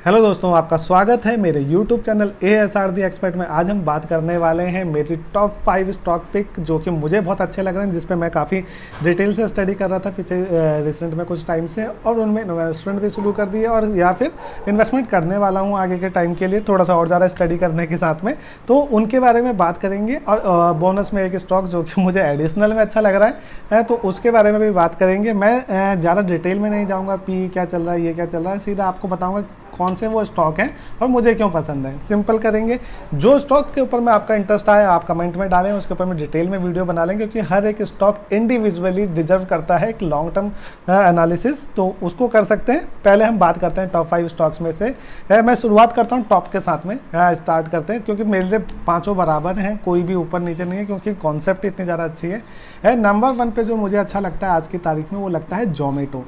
Hello दोस्तों, आपका स्वागत है मेरे YouTube चैनल ASR दी एक्सपर्ट में। आज हम बात करने वाले हैं मेरी टॉप 5 स्टॉक पिक जो कि मुझे बहुत अच्छे लग रहे हैं, जिस पे मैं काफ़ी डिटेल से स्टडी कर रहा था पीछे रिसेंट में कुछ टाइम से, और उनमें इन्वेस्टमेंट भी शुरू कर दिए और या फिर इन्वेस्टमेंट करने वाला हूँ आगे के टाइम के लिए थोड़ा सा और ज़्यादा स्टडी करने के साथ में। तो उनके बारे में बात करेंगे और बोनस में एक स्टॉक जो कि मुझे एडिशनल में अच्छा लग रहा है तो उसके बारे में भी बात करेंगे। मैं ज़्यादा डिटेल में नहीं जाऊँगा, पी क्या चल रहा है, ये क्या चल रहा है, सीधा आपको बताऊँगा कौन से वो स्टॉक हैं और मुझे क्यों पसंद है। सिंपल करेंगे, जो स्टॉक के ऊपर में आपका इंटरेस्ट आए आप कमेंट में डालें, उसके ऊपर में डिटेल में वीडियो बना लेंगे, क्योंकि हर एक स्टॉक इंडिविजुअली डिजर्व करता है एक लॉन्ग टर्म एनालिसिस, तो उसको कर सकते हैं। पहले हम बात करते हैं टॉप 5 स्टॉक्स में से। मैं शुरुआत करता हूँ टॉप के साथ में, स्टार्ट करते हैं, क्योंकि मेरे लिए पाँचों बराबर हैं, कोई भी ऊपर नीचे नहीं है, क्योंकि कॉन्सेप्ट इतनी ज़्यादा अच्छी है। नंबर 1 पे जो मुझे अच्छा लगता है आज की तारीख में वो लगता है जोमेटो।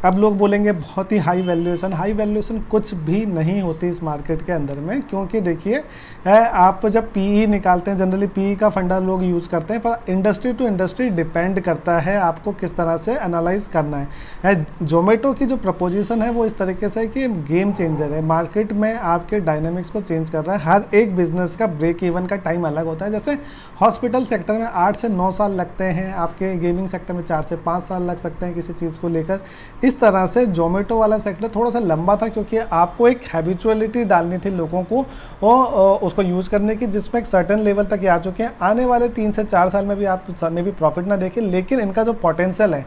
अब लोग बोलेंगे बहुत ही हाई वैल्यूएशन कुछ भी नहीं होती इस मार्केट के अंदर में, क्योंकि देखिए आप जब पीई निकालते हैं, जनरली पीई का फंडा लोग यूज़ करते हैं, पर इंडस्ट्री टू इंडस्ट्री डिपेंड करता है आपको किस तरह से एनालाइज करना है। जोमेटो की जो प्रपोजिशन है वो इस तरीके से है कि गेम चेंजर है, मार्केट में आपके डायनेमिक्स को चेंज कर रहा है। हर एक बिजनेस का ब्रेक इवन का टाइम अलग होता है। जैसे हॉस्पिटल सेक्टर में 8 से 9 साल लगते हैं, आपके गेमिंग सेक्टर में 4 से 5 साल लग सकते हैं किसी चीज़ को लेकर। इस तरह से जोमेटो वाला सेक्टर थोड़ा सा लंबा था, क्योंकि आपको एक हैबिचुअलिटी डालनी थी लोगों को और उसको यूज़ करने की, जिसमें एक सर्टेन लेवल तक ये आ चुके हैं। आने वाले 3 से 4 साल में भी आप में भी प्रॉफिट ना देखें, लेकिन इनका जो पोटेंशियल है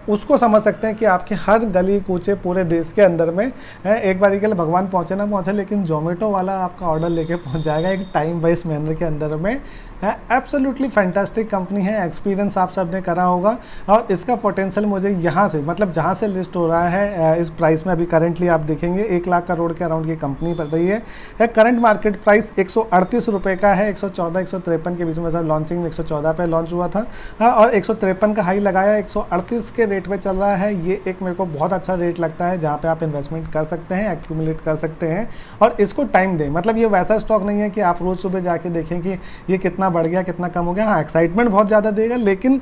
उसको समझ सकते हैं कि आपके हर गली कूचे पूरे देश के अंदर में एक बारी के लिए भगवान पहुँचे ना पहुँचे, लेकिन जोमेटो वाला आपका ऑर्डर लेके पहुँच जाएगा एक टाइम वाइज मैनर के अंदर में। एब्सोल्युटली फैंटास्टिक कंपनी है, एक्सपीरियंस आप सब ने करा होगा, और इसका पोटेंशियल मुझे यहाँ से, मतलब जहाँ से लिस्ट हो रहा है इस प्राइस में, अभी करंटली आप देखेंगे 1 लाख करोड़ के अराउंड की कंपनी पड़ रही है। करंट मार्केट प्राइस 138 रुपये का है, 114 153 के बीच में सर लॉन्चिंग में 114 पे लॉन्च हुआ था और 153 का हाई लगाया, 138 के रेट पे चल रहा है। ये एक मेरे को बहुत अच्छा रेट लगता है जहाँ पे आप इन्वेस्टमेंट कर सकते हैं, एक्यूमुलेट कर सकते हैं, और इसको टाइम दें। मतलब ये वैसा स्टॉक नहीं है कि आप रोज़ सुबह जाके देखें कि ये कितना बढ़ गया कितना कम हो गया। हाँ, एक्साइटमेंट बहुत ज़्यादा देगा, लेकिन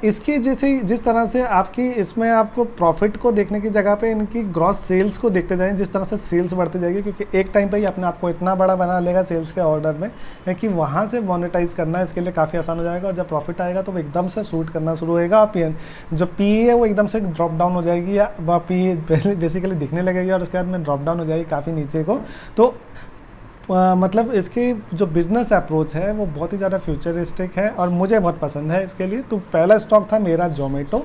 इसकी जिस तरह से आपकी इसमें आपको प्रॉफिट को देखने की जगह पे इनकी ग्रॉस सेल्स को देखते जाएं, जिस तरह से सेल्स बढ़ती जाएगी, क्योंकि एक टाइम पे ही अपने आप को इतना बड़ा बना लेगा सेल्स के ऑर्डर में कि वहाँ से मोनेटाइज करना इसके लिए काफ़ी आसान हो जाएगा, और जब प्रॉफिट आएगा तो वो एकदम से शूट करना शुरू होएगा। और जो पी है वो एकदम से ड्रॉप डाउन हो जाएगी, या वह पी बेसिकली दिखने लगेगी और उसके बाद में ड्रॉप डाउन हो जाएगी काफ़ी नीचे को। तो मतलब इसकी जो बिजनेस अप्रोच है वो बहुत ही ज़्यादा फ्यूचरिस्टिक है और मुझे बहुत पसंद है इसके लिए। तो पहला स्टॉक था मेरा जोमेटो,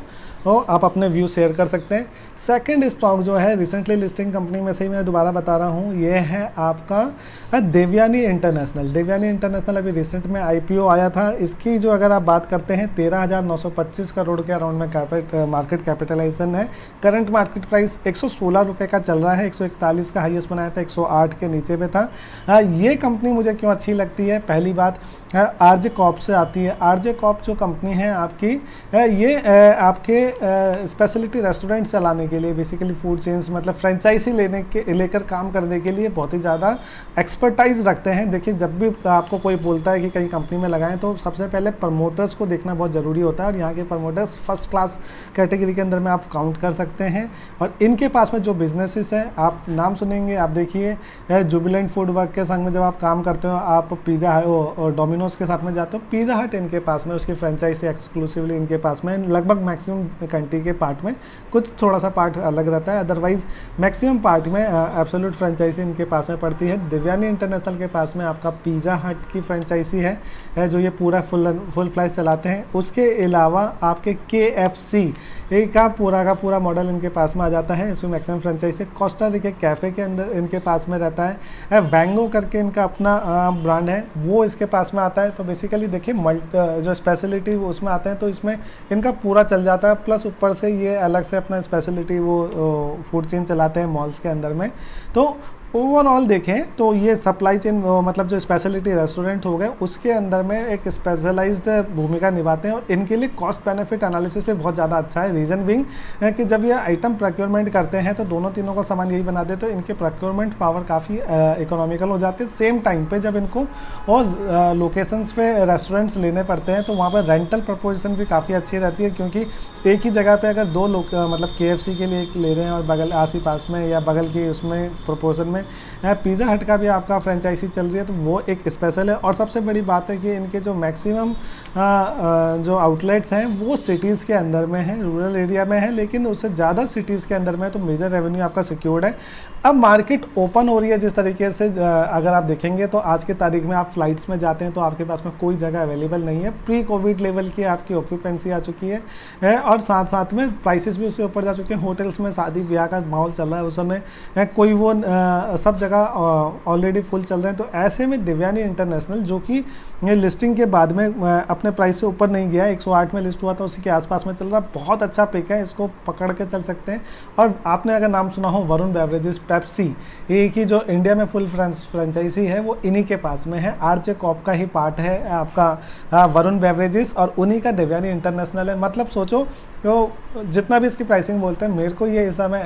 तो आप अपने व्यू शेयर कर सकते हैं। सेकंड स्टॉक जो है रिसेंटली लिस्टिंग कंपनी में से ही मैं दोबारा बता रहा हूँ, ये है आपका देवयानी इंटरनेशनल। देवयानी इंटरनेशनल अभी रिसेंट में IPO आया था। इसकी जो अगर आप बात करते हैं 13,925 करोड़ के अराउंड में मार्केट कैपिटलाइजेशन है। करंट मार्केट प्राइस 116 रुपये का चल रहा है, 141 का हाईएस्ट बनाया था, 108 के नीचे पे था। ये कंपनी मुझे क्यों अच्छी लगती है, पहली बात RJ कॉर्प से आती है। RJ कॉर्प जो कंपनी है आपकी, ये आपके स्पेशलिटी रेस्टोरेंट चलाने के लिए, बेसिकली फूड चेन्स मतलब फ्रेंचाइजी लेकर काम करने के लिए बहुत ही ज़्यादा एक्सपर्टाइज रखते हैं। देखिए, जब भी आपको कोई बोलता है कि कहीं कंपनी में लगाएं तो सबसे पहले प्रमोटर्स को देखना बहुत ज़रूरी होता है, और यहाँ के प्रमोटर्स फर्स्ट क्लास कैटेगरी के अंदर में आप काउंट कर सकते हैं। और इनके पास में जो बिजनेसेस हैं, आप नाम सुनेंगे, आप देखिए जुबिलेंट फूड वर्क के संग में जब आप काम करते हो, आप पिज़्ज़ा और डोमिनोज के साथ में जाते हो, पिज़्ज़ा हट इनके पास में, उसकी फ्रेंचाइजी एक्सक्लूसिवली इनके पास में, लगभग मैक्सिमम कंट्री के पार्ट में, कुछ थोड़ा सा पार्ट अलग रहता है, अदरवाइज मैक्सिमम पार्ट में एब्सोल्यूट फ्रेंचाइजी इनके पास में पड़ती है। देवयानी इंटरनेशनल के पास में आपका पिज़्ज़ा हट की फ्रेंचाइजी है जो ये पूरा फुल फ्लाइस चलाते हैं। उसके अलावा आपके KFC का पूरा मॉडल इनके पास में आ जाता है, इसमें maximum franchisee. Costa Rica cafe के अंदर इनके पास में रहता है। वैंगो करके इनका अपना ब्रांड है, वो इसके पास में आता है। तो बेसिकली देखिए, जो स्पेशलिटी वो उसमें आते हैं, तो इसमें इनका पूरा चल जाता है, प्लस ऊपर से ये अलग से अपना स्पेशलिटी वो फूड चेन चलाते हैं मॉल्स के अंदर में। तो ओवरऑल देखें तो ये सप्लाई चेन मतलब जो स्पेशलिटी रेस्टोरेंट हो गए उसके अंदर में एक स्पेशलाइज्ड भूमिका निभाते हैं और इनके लिए कॉस्ट बेनिफिट एनालिसिस पे बहुत ज़्यादा अच्छा है। रीज़न बिंग कि जब ये आइटम प्रोक्योरमेंट करते हैं तो दोनों तीनों का सामान यही बना देते, तो इनके प्रोक्योरमेंट पावर काफ़ी इकोनॉमिकल हो जाते हैं। सेम टाइम पे जब इनको और लोकेशंस पे रेस्टोरेंट्स लेने पड़ते हैं तो वहाँ पर रेंटल प्रपोजिशन भी काफ़ी अच्छी रहती है, क्योंकि एक ही जगह पे अगर दो लोग मतलब KFC के लिए एक ले रहे हैं और बगल आस ही पास में या बगल की उसमें प्रपोजन में पिज़्ज़ा हट का भी आपका फ्रेंचाइजी चल रही है, तो वो एक स्पेशल है। और सबसे बड़ी बात है कि इनके जो मैक्सिमम जो आउटलेट्स हैं वो सिटीज़ के अंदर में है, रूरल एरिया में है, लेकिन उससे ज़्यादा सिटीज़ के अंदर में है, तो मेजर रेवेन्यू आपका सिक्योर्ड है। अब मार्केट ओपन हो रही है जिस तरीके से अगर आप देखेंगे तो आज के तारीख में आप फ्लाइट्स में जाते हैं तो आपके पास में कोई जगह अवेलेबल नहीं है। प्री कोविड लेवल की आपकी ऑक्यूपेंसी आ चुकी है और साथ साथ में प्राइसेस भी उससे ऊपर जा चुके हैं। होटल्स में शादी ब्याह का माहौल चल रहा है उस समय, कोई वो सब जगह ऑलरेडी फुल चल रहे हैं। तो ऐसे में देवयानी इंटरनेशनल जो कि लिस्टिंग के बाद में अपने प्राइस से ऊपर नहीं गया, 108 में लिस्ट हुआ था, उसी के आसपास में चल रहा, बहुत अच्छा पिक है, इसको पकड़ के चल सकते हैं। और आपने अगर नाम सुना हो वरुण बेवरेजेस, पेप्सी, ये की जो इंडिया में फुल फ्रेंचाइजी है वो इन्हीं के पास में है। आरजे कॉप का ही पार्ट है आपका वरुण बेवरेजेस और उन्हीं का देवयानी इंटरनेशनल है। मतलब सोचो तो जितना भी इसकी प्राइसिंग बोलते हैं, मेरे को ये इस समय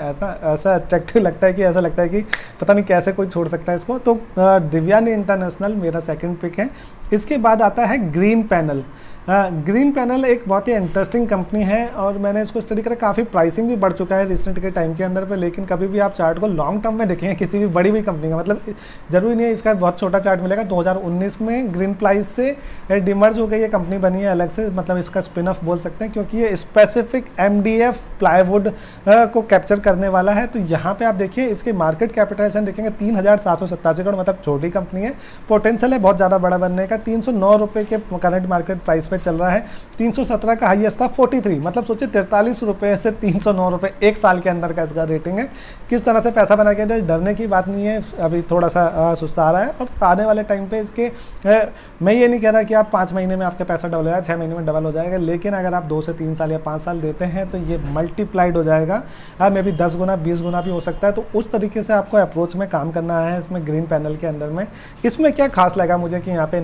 ऐसा अट्रैक्टिव लगता है कि ऐसा लगता है कि पता नहीं कैसे कोई छोड़ सकता है इसको। तो देवयानी इंटरनेशनल मेरा सेकंड पिक है। इसके बाद आता है ग्रीन पैनल। ग्रीन पैनल एक बहुत ही इंटरेस्टिंग कंपनी है और मैंने इसको स्टडी करा, काफ़ी प्राइसिंग भी बढ़ चुका है रिसेंट के टाइम के अंदर पे। लेकिन कभी भी आप चार्ट को लॉन्ग टर्म में देखेंगे किसी भी बड़ी हुई कंपनी का, मतलब जरूरी नहीं है इसका बहुत छोटा चार्ट मिलेगा। 2019 में ग्रीन प्लाइस से डिमर्ज हो गई, ये कंपनी बनी है अलग से, मतलब इसका स्पिन ऑफ बोल सकते हैं, क्योंकि ये स्पेसिफिक MDF प्लाईवुड को कैप्चर करने वाला है। तो यहाँ पे आप देखिए इसके मार्केट कैपिटलाइजेशन देखेंगे 3,787 करोड़, मतलब छोटी कंपनी है, पोटेंशियल है बहुत ज़्यादा बड़ा बनने का। 309 रुपये के करंट मार्केट प्राइस पे चल रहा है, 317 का हाईएस्ट था 43, मतलब सोचिए 43 रुपये से 309 रुपये एक साल के अंदर का इसका रेटिंग है। किस तरह से पैसा बना के डरने की बात नहीं है, अभी थोड़ा सा सुस्ता रहा है और आने वाले टाइम पे इसके मैं ये नहीं कह रहा कि आप 5 महीने में आपका पैसा डबल हो जाएगा, 6 महीने में डबल हो जाएगा, लेकिन अगर आप 2 से 3 साल या 5 साल देते हैं तो ये मल्टीप्लाइड हो जाएगा, मे बी 10 गुना 20 गुना भी हो सकता है। तो उस तरीके से आपको अप्रोच में काम करना है इसमें ग्रीन पैनल के अंदर में। इसमें क्या खास लगा मुझे कि यहाँ पे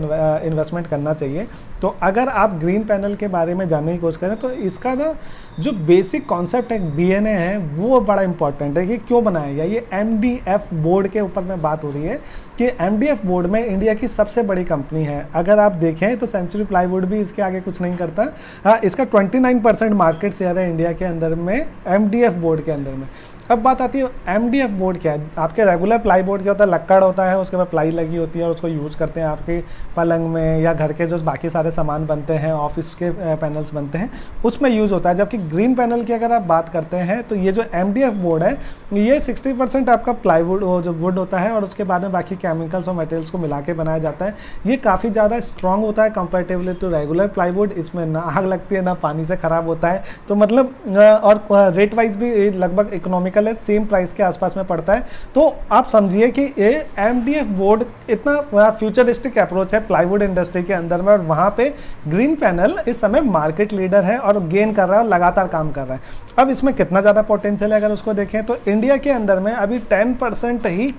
इन्वेस्टमेंट करना चाहिए, तो अगर आप ग्रीन पैनल के बारे में जानने की कोशिश करें तो इसका ना जो बेसिक कॉन्सेप्ट है, DNA है, वो बड़ा इंपॉर्टेंट है कि क्यों बनाया गया। ये MDF बोर्ड के ऊपर में बात हो रही है कि MDF बोर्ड में इंडिया की सबसे बड़ी कंपनी है। अगर आप देखें तो सेंचुरी प्लाईवुड भी इसके आगे कुछ नहीं करता। इसका 29% मार्केट शेयर है इंडिया के अंदर में MDF बोर्ड के अंदर में। अब बात आती है MDF बोर्ड क्या है। आपके रेगुलर प्लाई बोर्ड क्या होता है, लक्कड़ होता है, उसके बाद प्लाई लगी होती है और उसको यूज़ करते हैं आपके पलंग में या घर के जो बाकी सारे सामान बनते हैं, ऑफिस के पैनल्स बनते हैं, उसमें यूज़ होता है। जबकि ग्रीन पैनल की अगर आप बात करते हैं तो ये जो MDF बोर्ड है ये 60% आपका प्लाईवुड जो वुड होता है और उसके बाद में बाकी केमिकल्स और मटेरियल्स को मिला के बनाया जाता है। ये काफ़ी ज़्यादा स्ट्रॉन्ग होता है कंपेरेटिवली टू रेगुलर प्लाईवुड। इसमें ना आग लगती है ना पानी से ख़राब होता है, तो मतलब और रेट वाइज भी लगभग इकोनॉमिक है, सेम प्राइस के आसपास में पड़ता है। तो आप समझिए कि ये MDF बोर्ड इतना फ्यूचरिस्टिक अप्रोच है प्लाईवुड इंडस्ट्री के अंदर में, और वहां पे ग्रीन पैनल इस समय मार्केट लीडर है और गेन कर रहा है, लगातार काम कर रहा है। अब इसमें कितना ज़्यादा पोटेंशियल है अगर उसको देखें तो इंडिया के अंदर में अभी 10% ही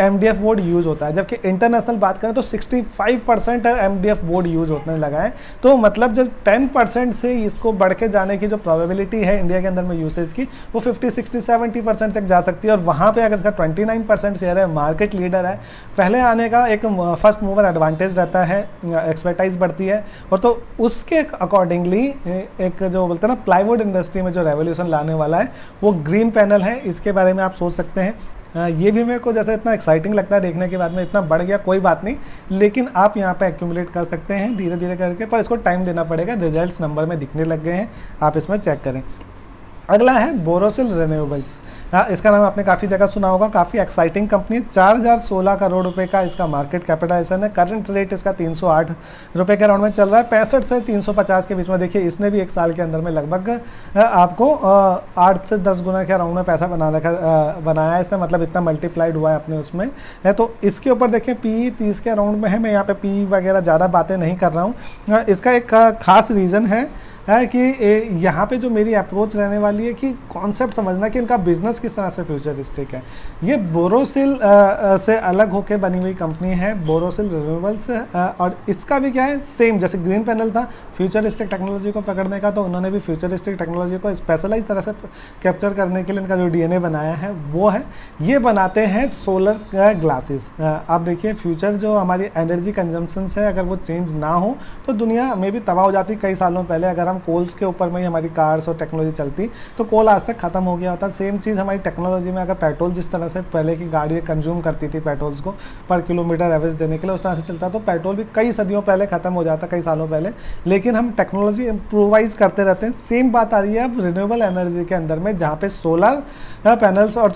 MDF बोर्ड यूज़ होता है, जबकि इंटरनेशनल बात करें तो 65% MDF बोर्ड यूज़ होने लगा है। तो मतलब जब 10% से इसको बढ़ के जाने की जो प्रोबेबिलिटी है इंडिया के अंदर में यूसेज की, वो 50, 60, 70% तक जा सकती है। और वहाँ पे अगर इसका 29% शेयर है, मार्केट लीडर है, पहले आने का एक फर्स्ट मूवर एडवांटेज रहता है, एक्सपर्टाइज बढ़ती है। और तो उसके अकॉर्डिंगली एक जो बोलते हैं ना प्लाईवुड इंडस्ट्री में जो रेवोल्यूशन लाने वाला है वो ग्रीन पैनल है। इसके बारे में आप सोच सकते हैं। ये भी मेरे को जैसे इतना एक्साइटिंग लगता है देखने के बाद में, इतना बढ़ गया कोई बात नहीं, लेकिन आप यहाँ पे एक्यूमुलेट कर सकते हैं धीरे धीरे करके, पर इसको टाइम देना पड़ेगा। रिजल्ट्स नंबर में दिखने लग गए हैं, आप इसमें चेक करें। अगला है बोरोसिल रिन्यूएबल्स। इसका नाम आपने काफ़ी जगह सुना होगा, काफ़ी एक्साइटिंग कंपनी। 4016 करोड़ रुपए का इसका मार्केट कैपिटलाइजेशन है। करंट रेट इसका 308 रुपये के राउंड में चल रहा है, 65 से 350 के बीच में। देखिए इसने भी एक साल के अंदर में लगभग आपको 8 से 10 गुना के राउंड में पैसा बनाया है इसने, मतलब इतना मल्टीप्लाइड हुआ है अपने उसमें है। तो इसके ऊपर देखिए PE 30 के राउंड में है। मैं यहाँ पे PE वगैरह ज़्यादा बातें नहीं कर रहा हूँ। इसका एक खास रीज़न है है कि यहाँ पे जो मेरी अप्रोच रहने वाली है कि कॉन्सेप्ट समझना कि इनका बिजनेस किस तरह से फ्यूचरिस्टिक है। ये बोरोसिल से अलग होकर बनी हुई कंपनी है, बोरोसिल रिन्यूएबल्स, और इसका भी क्या है, सेम जैसे ग्रीन पैनल था फ्यूचरिस्टिक टेक्नोलॉजी को पकड़ने का, तो उन्होंने भी फ्यूचरिस्टिक टेक्नोलॉजी को स्पेशलाइज तरह से कैप्चर करने के लिए इनका जो डीएनए बनाया है वो है, ये बनाते हैं सोलर ग्लासेस। आप देखिए फ्यूचर जो हमारी एनर्जी कंजम्पशन है अगर वो चेंज ना हो तो दुनिया में भी तबाह हो जाती। कई सालों पहले अगर हम कोल्स के ऊपर में ही हमारी कार्स और टेक्नोलॉजी चलती तो कोल आज तक खत्म हो गया होता। सेम चीज़ हमारी टेक्नोलॉजी में, अगर पेट्रोल जिस तरह से पहले की गाड़ियाँ कंज्यूम करती थी पेट्रोल्स को पर किलोमीटर एवरेज देने के लिए उस तरह से चलता, तो पेट्रोल भी कई सदियों पहले खत्म हो जाता, कई सालों पहले। लेकिन हम टेक्नोलॉजी इम्प्रूवाइज करते रहते हैं। सेम बात आ रही है अब रिन्यूएबल एनर्जी के अंदर में, जहाँ पे सोलर पैनल्स और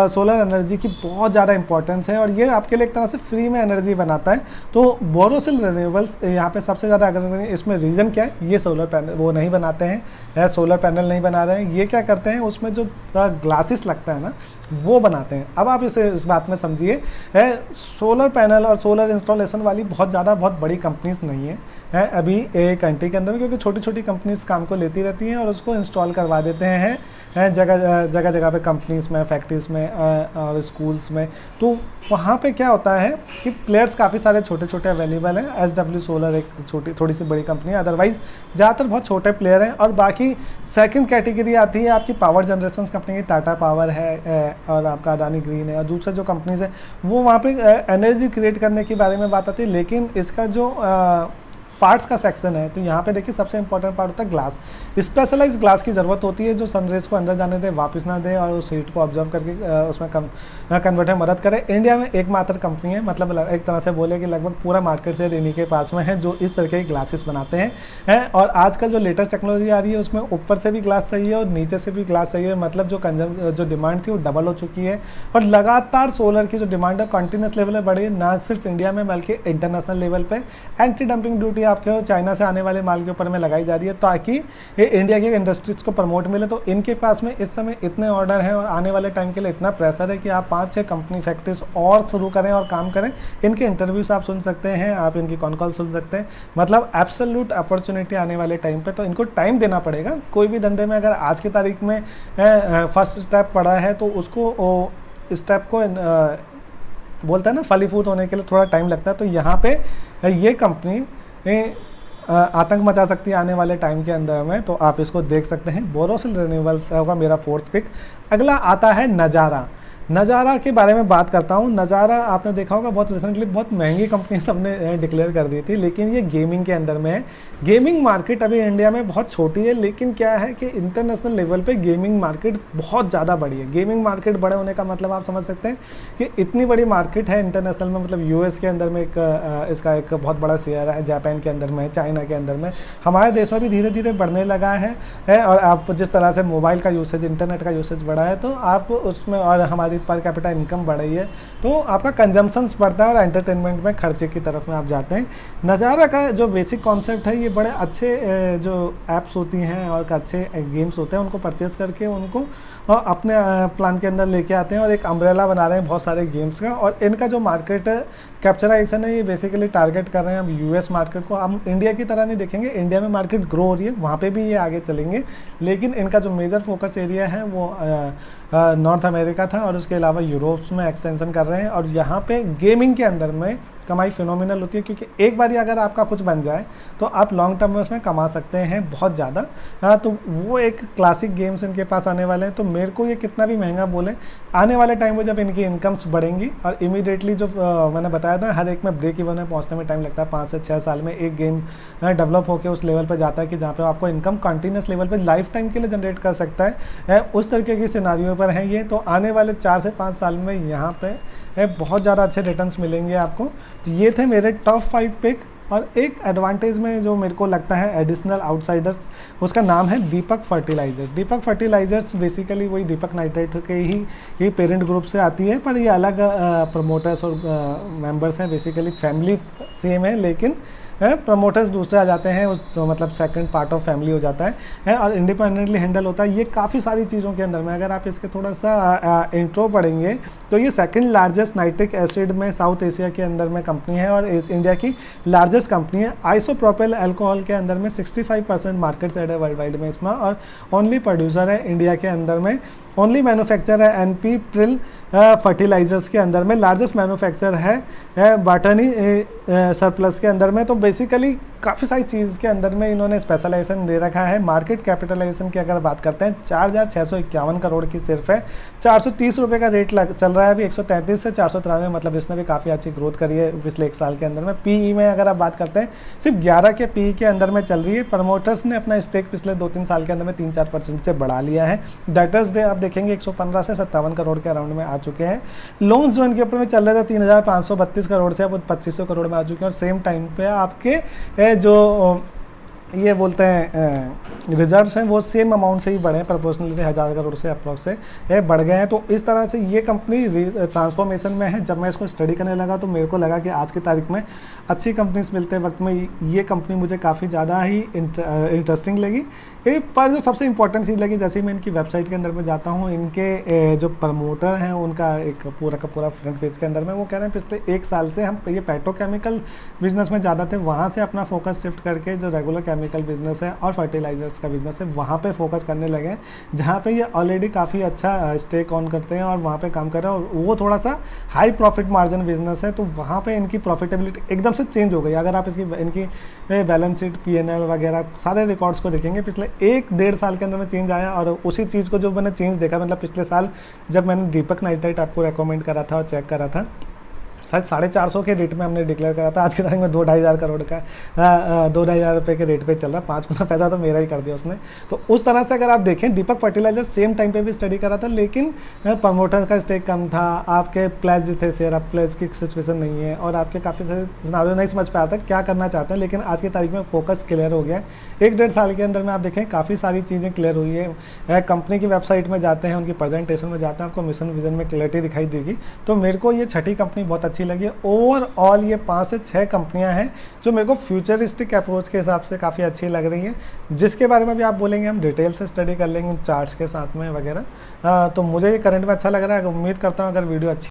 सोलर एनर्जी की बहुत ज़्यादा इंपॉर्टेंस है और ये आपके लिए एक तरह से फ्री में एनर्जी बनाता है। तो बोरोसिल रिन्यूएबल्स यहाँ पे सबसे ज़्यादा अगर इसमें रीज़न क्या है, ये सोलर पैनल वो नहीं बनाते हैं, सोलर पैनल नहीं बना रहे हैं, ये क्या करते हैं उसमें जो ग्लासेस लगता है ना वो बनाते हैं। अब आप इस बात में समझिए, सोलर पैनल और सोलर इंस्टॉलेशन वाली बहुत बड़ी कंपनीज नहीं है अभी एक कंट्री के अंदर में, क्योंकि छोटी छोटी कंपनीज काम को लेती रहती हैं और उसको इंस्टॉल करवा देते हैं जगह जगह पे, कंपनीज में, फैक्ट्रीज में और स्कूल्स में। तो वहाँ पे क्या होता है कि प्लेयर्स काफ़ी सारे छोटे छोटे अवेलेबल हैं। SW सोलर एक थोड़ी सी बड़ी कंपनी है, अदरवाइज ज़्यादातर बहुत छोटे प्लेयर हैं। और बाकी सेकंड कैटेगरी आती है आपकी पावर जनरेशन कंपनी की, टाटा पावर है और आपका अदानी ग्रीन है और दूसरे जो कंपनीज है वो वहाँ पे एनर्जी क्रिएट करने के बारे में बात आती है। लेकिन इसका जो पार्ट्स का सेक्शन है तो यहाँ पे देखिए सबसे इंपॉर्टेंट पार्ट होता है ग्लास। स्पेशलाइज ग्लास की ज़रूरत होती है जो सनरेज को अंदर जाने दे, वापस ना दे और उस हीट को ऑब्जर्व करके उसमें कन्वर्ट में मदद करे। इंडिया में एकमात्र कंपनी है, मतलब एक तरह से बोले कि लगभग पूरा मार्केट शेयर इन्हीं के पास में है जो इस तरह के ग्लासेस बनाते हैं। और आजकल जो लेटेस्ट टेक्नोलॉजी आ रही है उसमें ऊपर से भी ग्लास चाहिए और नीचे से भी ग्लास चाहिए, मतलब जो डिमांड थी वो डबल हो चुकी है। और लगातार सोलर की जो डिमांड है कंटिन्यूस लेवल पर बढ़ी है, ना सिर्फ इंडिया में बल्कि इंटरनेशनल लेवल पर। एंटी डंपिंग ड्यूटी आपके चाइना से आने वाले माल के ऊपर में लगाई जा रही है ताकि ये इंडिया की इंडस्ट्रीज को प्रमोट मिले। तो इनके पास में इस समय इतने ऑर्डर हैं और आने वाले टाइम के लिए इतना प्रेशर है कि आप 5-6 कंपनी फैक्ट्रीज और शुरू करें और काम करें। इनके इंटरव्यूज आप सुन सकते हैं, आप इनकी कॉन कॉल सुन सकते हैं, मतलब एब्सोल्यूट अपॉर्चुनिटी आने वाले टाइम पे। तो इनको टाइम देना पड़ेगा। कोई भी धंधे में अगर आज की तारीख में फर्स्ट स्टेप पड़ा है तो उसको स्टेप को बोलता है ना फलीफूट होने के लिए थोड़ा टाइम लगता है। तो यहाँ पे ये कंपनी आतंक मचा सकती है आने वाले टाइम के अंदर में, तो आप इसको देख सकते हैं। बोरोसिल रिन्यूएबल्स होगा मेरा 4th पिक। अगला आता है नज़ारा। नज़ारा के बारे में बात करता हूँ। नज़ारा आपने देखा होगा बहुत रिसेंटली बहुत महंगी कंपनी सबने डिक्लेयर कर दी थी, लेकिन ये गेमिंग के अंदर में है। गेमिंग मार्केट अभी इंडिया में बहुत छोटी है, लेकिन क्या है कि इंटरनेशनल लेवल पे गेमिंग मार्केट बहुत ज़्यादा बड़ी है। गेमिंग मार्केट बड़े होने का मतलब आप समझ सकते हैं कि इतनी बड़ी मार्केट है इंटरनेशनल में, मतलब US के अंदर में इसका एक बहुत बड़ा शेयर है, जापान के अंदर में, चाइना के अंदर में, हमारे देश में भी धीरे धीरे बढ़ने लगा है। और आप जिस तरह से मोबाइल का यूसेज, इंटरनेट का यूसेज बढ़ा है तो आप उसमें, और हमारी पर कैपिटा इनकम बढ़ रही है तो आपका कंजम्पशंस बढ़ता है और एंटरटेनमेंट में खर्चे की तरफ में आप जाते हैं। नज़ारा का जो बेसिक कॉन्सेप्ट है, ये बड़े अच्छे जो ऐप्स होती हैं और अच्छे गेम्स होते हैं उनको परचेज करके उनको अपने प्लान के अंदर लेके आते हैं और एक अम्ब्रेला बना रहे हैं बहुत सारे गेम्स का। और इनका जो मार्केट कैप्चराइजेशन है ये बेसिकली टारगेट कर रहे हैं हम US मार्केट को। हम इंडिया की तरह नहीं देखेंगे, इंडिया में मार्केट ग्रो हो रही है, वहाँ पे भी ये आगे चलेंगे, लेकिन इनका जो मेजर फोकस एरिया है वो नॉर्थ अमेरिका था और उसके अलावा यूरोप्स में एक्सटेंशन कर रहे हैं। और यहाँ पे गेमिंग के अंदर में कमाई फिनोमिनल होती है, क्योंकि एक बार अगर आपका कुछ बन जाए तो आप लॉन्ग टर्म में उसमें कमा सकते हैं बहुत ज़्यादा। तो वो एक क्लासिक गेम्स इनके पास आने वाले हैं। तो मेरे को ये कितना भी महंगा बोले, आने वाले टाइम में जब इनकी इनकम्स बढ़ेंगी और इमीडिएटली जो मैंने बताया था हर एक में ब्रेक इवन में पहुँचने में टाइम लगता है, 5 से 6 साल में एक गेम डेवलप होकर उस लेवल पर जाता है कि जहाँ पर आपको इनकम कंटिन्यूस लेवल पर लाइफ टाइम के लिए जनरेट कर सकता है। उस तरीके की सिनारियों पर है ये। तो आने वाले 4 से 5 साल में यहाँ पे बहुत ज़्यादा अच्छे रिटर्न्स मिलेंगे आपको। तो ये थे मेरे टॉप 5 पिक। और एक एडवांटेज में जो मेरे को लगता है एडिशनल आउटसाइडर्स, उसका नाम है दीपक फर्टिलाइजर। दीपक फर्टिलाइजर्स बेसिकली वही दीपक नाइट्रेट के ही पेरेंट ग्रुप से आती है, पर ये अलग प्रमोटर्स और मेंबर्स हैं, बेसिकली फैमिली सेम है लेकिन प्रमोटर्स दूसरे आ जाते हैं, उस मतलब सेकंड पार्ट ऑफ फैमिली हो जाता है और इंडिपेंडेंटली हैंडल होता है। ये काफ़ी सारी चीज़ों के अंदर में अगर आप इसके थोड़ा सा इंट्रो पढ़ेंगे तो ये सेकंड लार्जेस्ट नाइट्रिक एसिड में साउथ एशिया के अंदर में कंपनी है और इंडिया की लार्जेस्ट कंपनी है। आइसोप्रोपेल अल्कोहल के अंदर में 65% मार्केट शेयर है वर्ल्ड वाइड में इसमें, और ओनली प्रोड्यूसर है इंडिया के अंदर में, ओनली मैन्युफैक्चर है एनपी प्रिल फर्टिलाइजर्स के अंदर में, लार्जेस्ट मैन्युफैक्चर है बाटनी सरप्लस के अंदर में। तो बेसिकली काफ़ी सारी चीज़ के अंदर में इन्होंने स्पेशलाइजेशन दे रखा है। मार्केट कैपिटलाइजेशन की अगर बात करते हैं 4,651 करोड़ की सिर्फ है, 430 रुपये का रेट चल रहा है अभी, 133 से 493, मतलब इसने भी काफ़ी अच्छी ग्रोथ करी है पिछले 1 साल के अंदर में। पीई में अगर आप बात करते हैं सिर्फ 11 के पीई के अंदर में चल रही है। प्रमोटर्स ने अपना स्टेक पिछले 2-3 साल के अंदर में 3-4% से बढ़ा लिया है। डेटर्स डे आप देखेंगे 115 से 57 करोड़ के अराउंड में आ चुके हैं। लोन्स जो इनके ऊपर में चल रहे थे 3,532 करोड़ से अब 2,500 करोड़ में आ चुके हैं, और सेम टाइम पे आपके जो ये बोलते हैं रिजर्व्स हैं वो सेम अमाउंट से ही बढ़े हैं, प्रोपोर्शनली 1,000 करोड़ से अप्रॉक्स से बढ़ गए हैं। तो इस तरह से ये कंपनी ट्रांसफॉर्मेशन में है। जब मैं इसको स्टडी करने लगा तो मेरे को लगा कि आज की तारीख में अच्छी कंपनीज मिलते वक्त में ये कंपनी मुझे काफ़ी ज़्यादा ही इंटरेस्टिंग लगी। पर जो सबसे इंपॉर्टेंट चीज़ लगी, जैसे ही मैं इनकी वेबसाइट के अंदर में जाता हूँ, इनके जो प्रमोटर हैं उनका एक पूरा का पूरा फ्रंट पेज के अंदर में वो कह रहे हैं पिछले 1 साल से हम ये पेट्रोकेमिकल बिजनेस में ज़्यादा थे, वहाँ से अपना फोकस शिफ्ट करके जो रेगुलर केमिकल बिजनेस है और फर्टिलाइजर्स का बिजनेस है वहाँ पे फोकस करने लगे हैं, जहाँ पे ये ऑलरेडी काफ़ी अच्छा स्टेक ऑन करते हैं और वहाँ पे काम कर रहे हैं। और वो थोड़ा सा हाई प्रॉफिट मार्जिन बिजनेस है, तो वहाँ पे इनकी प्रॉफिटेबिलिटी एकदम से चेंज हो गई। अगर आप इनकी बैलेंस शीट, पीएनएल वगैरह सारे रिकॉर्ड्स को देखेंगे पिछले 1-1.5 साल के अंदर में चेंज आया। और उसी चीज़ को जो मैंने चेंज देखा, मतलब पिछले साल जब मैंने दीपक नाइट्राइट आपको रेकमेंड करा था और चेक करा था, शायद 450 के रेट में हमने डिक्लेयर करा था, आज की तारीख में 2-2.5 करोड़ का 2-2.5 रुपये के रेट पे चल रहा है। 5 गुना पैसा तो मेरा ही कर दिया उसने। तो उस तरह से अगर आप देखें, दीपक फर्टिलाइजर सेम टाइम पे भी स्टडी करा था, लेकिन प्रमोटर का स्टेक कम था, आपके प्लेज थे शेयर, अब प्लेज की सिचुएशन नहीं है और आपके काफ़ी सारे सिनारियो नहीं समझ पाया था क्या करना चाहते हैं। लेकिन आज की तारीख में फोकस क्लियर हो गया है। 1-1.5 साल के अंदर में आप देखें काफ़ी सारी चीज़ें क्लियर हुई है। कंपनी की वेबसाइट में जाते हैं, उनकी प्रेजेंटेशन में जाते हैं, आपको मिशन विजन में क्लियरिटी दिखाई देगी। तो मेरे को ये छठी कंपनी बहुत अच्छी लगी। ओवरऑल ये 5 से 6 कंपनियां हैं जो मेरे को फ्यूचरिस्टिक अप्रोच के हिसाब से काफ़ी अच्छी लग रही हैं, जिसके बारे में भी आप बोलेंगे हम डिटेल से स्टडी कर लेंगे चार्ट्स के साथ में वगैरह। तो मुझे ये करंट में अच्छा लग रहा है। उम्मीद करता हूँ अगर वीडियो अच्छी